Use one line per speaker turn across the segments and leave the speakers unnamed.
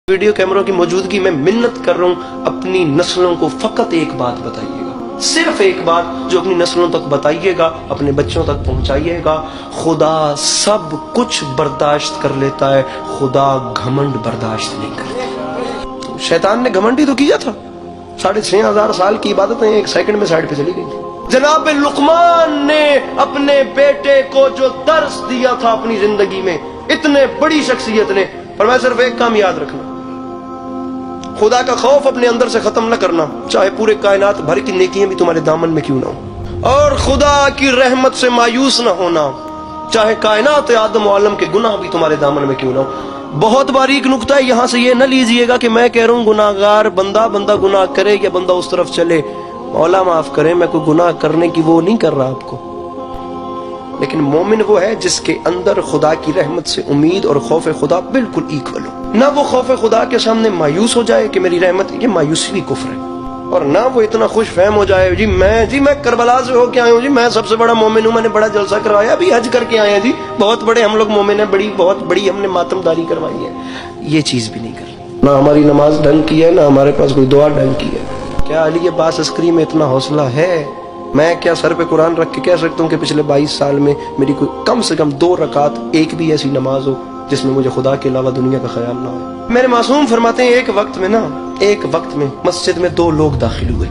Video کیمروں کی موجودگی میں منت کر رہا ہوں، اپنی نسلوں کو فقط ایک بات بتائیے گا، صرف ایک بات جو اپنی نسلوں تک بتائیے گا، اپنے بچوں تک پہنچائیے گا۔ خدا سب کچھ برداشت کر لیتا ہے، خدا گھمنڈ برداشت نہیں کرتا۔ شیطان نے گھمنڈ ہی تو کیا تھا، 6500 سال کی عبادتیں ایک سیکنڈ میں سائڈ پہ چلی گئی تھی۔ جناب لقمان نے اپنے بیٹے کو جو درس دیا تھا اپنی زندگی میں، اتنے بڑی شخصیت نے فرمایا صرف ایک کام یاد رکھنا، خدا کا خوف اپنے اندر سے ختم نہ کرنا، چاہے پورے کائنات بھر کی نیکیاں بھی تمہارے دامن میں کیوں نہ ہو، اور خدا کی رحمت سے مایوس نہ ہونا، چاہے کائنات آدم و عالم کے گناہ بھی تمہارے دامن میں کیوں نہ ہو۔ بہت باریک نقطہ ہے، یہاں سے یہ نہ لیجئے گا کہ میں کہہ رہا ہوں گناہگار بندہ گناہ کرے یا بندہ اس طرف چلے، مولا معاف کرے، میں کوئی گناہ کرنے کی وہ نہیں کر رہا آپ کو، لیکن مومن وہ ہے جس کے اندر خدا کی رحمت سے امید اور خوف خدا بالکل ایکول ہو، نہ وہ خوف خدا کے سامنے مایوس ہو جائے کہ میری رحمت، یہ مایوسی بھی کفر ہے، اور نہ وہ اتنا خوش فہم ہو جائے جی میں کربلا سے ہو کے آیا ہوں، جی میں سب سے بڑا مومن ہوں، میں نے بڑا جلسہ کروایا، ابھی حج کر کے آئے ہیں، جی بہت بڑے ہم لوگ مومن ہیں، بہت بڑی ہم نے ماتم داری کروائی ہے۔ یہ چیز بھی نہیں کرنی، نہ ہماری نماز ڈھنگ کی ہے، نہ ہمارے پاس کوئی دعا ڈھنگ کی ہے۔ کیا علی عباس عسکری میں اتنا حوصلہ ہے؟ میں کیا سر پہ قرآن رکھ کے کہہ سکتا ہوں کہ پچھلے 22 سال میں میری کوئی کم سے کم 2 رکعت ایک بھی ایسی نماز ہو جس میں مجھے خدا کے علاوہ دنیا کا خیال نہ ہو؟ میرے معصوم فرماتے ہیں ایک وقت میں مسجد میں 2 لوگ داخل ہوئے،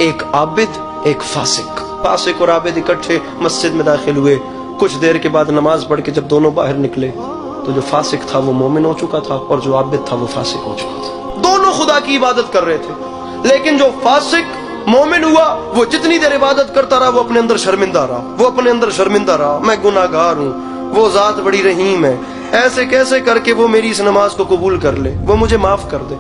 ایک عابد ایک فاسق اور عابد اکٹھے مسجد میں داخل ہوئے۔ کچھ دیر کے بعد نماز پڑھ کے جب دونوں باہر نکلے تو جو فاسق تھا وہ مومن ہو چکا تھا، اور جو عابد تھا وہ فاسق ہو چکا تھا۔ دونوں خدا کی عبادت کر رہے تھے، لیکن جو فاسق مومن ہوا وہ جتنی دیر عبادت کرتا رہا وہ اپنے اندر شرمندہ رہا، میں گناہگار ہوں، وہ ذات بڑی رحیم ہے، ایسے کیسے کر کے وہ میری اس نماز کو قبول کر لے، وہ مجھے معاف کر دے۔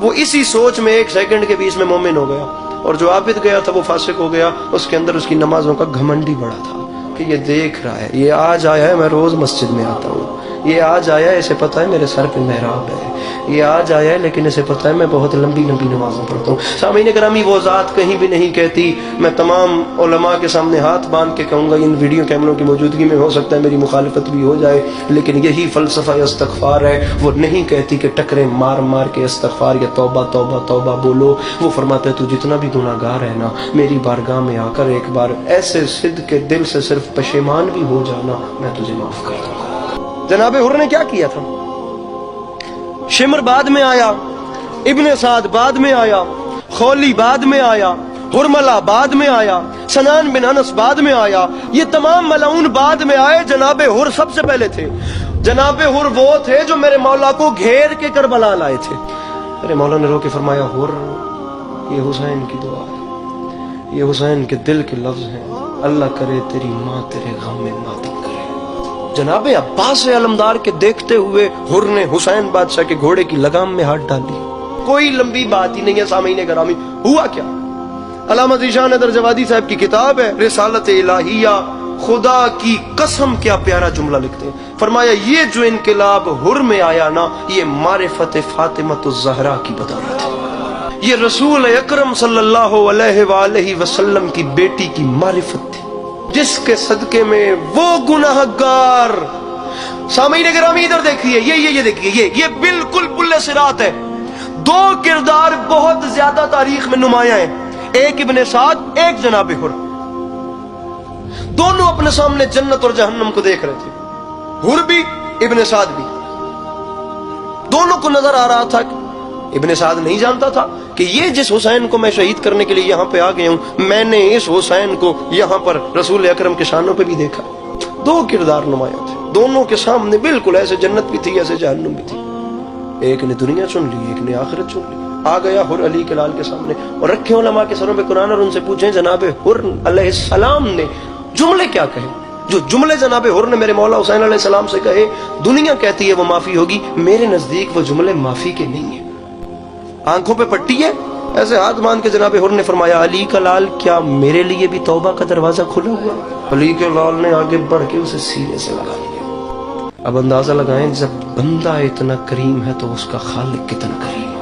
وہ اسی سوچ میں 1 سیکنڈ کے بیچ میں مومن ہو گیا، اور جو عابد گیا تھا وہ فاسق ہو گیا۔ اس کے اندر اس کی نمازوں کا گھمنڈ ہی بڑا تھا کہ یہ دیکھ رہا ہے، یہ آج آیا ہے میں روز مسجد میں آتا ہوں، یہ آج آیا ہے اسے پتا ہے میرے سر پہ محراب ہے، یہ آج آیا ہے لیکن اسے پتا ہے میں بہت لمبی نمازیں پڑھتا ہوں۔ سامعین گرامی، وہ ذات کہیں بھی نہیں کہتی، میں تمام علماء کے سامنے ہاتھ باندھ کے کہوں گا، ان ویڈیو کیمروں کی موجودگی میں ہو سکتا ہے میری مخالفت بھی ہو جائے، لیکن یہی فلسفہ استغفار ہے۔ وہ نہیں کہتی کہ ٹکرے مار کے استغفار یا توبہ توبہ توبہ بولو، وہ فرماتا ہے تو جتنا بھی گناہگار ہے نا، میری بارگاہ میں آ کر ایک بار ایسے صدق کے دل سے صرف پشیمان بھی ہو جانا، میں تجھے معاف کر دوں گا۔ جناب حر نے کیا کیا تھا؟ شمر بعد میں آیا، ابن سعد بعد میں آیا، خولی بعد میں آیا، حرملہ بعد میں آیا، سنان بن انس بعد میں آیا، یہ تمام ملعون بعد میں آئے، جناب حر سب سے پہلے تھے۔ جناب حر وہ تھے جو میرے مولا کو گھیر کے کربلا لائے تھے۔ میرے مولا نے رو کے فرمایا، حر یہ حسین کی دعا ہے، یہ حسین کے دل کے لفظ ہیں، اللہ کرے تیری ماں تیرے غم میں ماتم کرے۔ جناب عباس علمدار کے دیکھتے ہوئے حر نے حسین بادشاہ کے گھوڑے کی لگام میں ہاتھ ڈال دیا۔ کوئی لمبی بات ہی نہیں ہے سامعین گرامی، ہوا کیا؟ علامہ ذیشان حیدر جوادی صاحب کی کتاب ہے رسالت الہیہ، خدا کی قسم کیا پیارا جملہ لکھتے ہیں، فرمایا یہ جو انقلاب حر میں آیا نا، یہ معرفت فاطمۃ الزہرا کی بدولت ہے، یہ رسول اکرم صلی اللہ علیہ وآلہ وسلم کی بیٹی کی معرفت تھی، جس کے صدقے میں وہ گناہگار، سامعین گرامی ادھر دیکھیے، یہ دیکھیے، یہ بالکل پل صراط ہے۔ 2 کردار بہت زیادہ تاریخ میں نمایاں ہیں، ایک ابن سعد، ایک جناب حر، دونوں اپنے سامنے جنت اور جہنم کو دیکھ رہے تھے، حر بھی ابن سعد بھی، دونوں کو نظر آ رہا تھا۔ ابن سعد نہیں جانتا تھا کہ یہ جس حسین کو میں شہید کرنے کے لیے یہاں پہ آ گیا ہوں، میں نے اس حسین کو یہاں پر رسول اکرم کے شانوں پہ بھی دیکھا۔ 2 کردار نمایاں تھے، دونوں کے سامنے بالکل ایسے جنت بھی تھی ایسے جہنم بھی تھی، ایک نے دنیا چن لی ایک نے آخرت چن لی۔ آ گیا حر علی کے لال کے سامنے، اور رکھے علماء کے سروں پہ قرآن، اور ان سے پوچھیں جناب حر علیہ السلام نے جملے کیا کہے؟ جو جملے جناب حر نے میرے مولا حسین علیہ السلام سے کہے، دنیا کہتی ہے وہ معافی ہوگی، میرے نزدیک وہ جملے معافی کے نہیں ہیں۔ آنکھوں پہ پٹی ہے، ایسے ہاتھ باندھ کے جناب حر نے فرمایا، علی کا لال کیا میرے لیے بھی توبہ کا دروازہ کھلا ہوا؟ علی کے لال نے آگے بڑھ کے اسے سینے سے لگا لیا۔ اب اندازہ لگائیں، جب بندہ اتنا کریم ہے تو اس کا خالق کتنا کریم ہے۔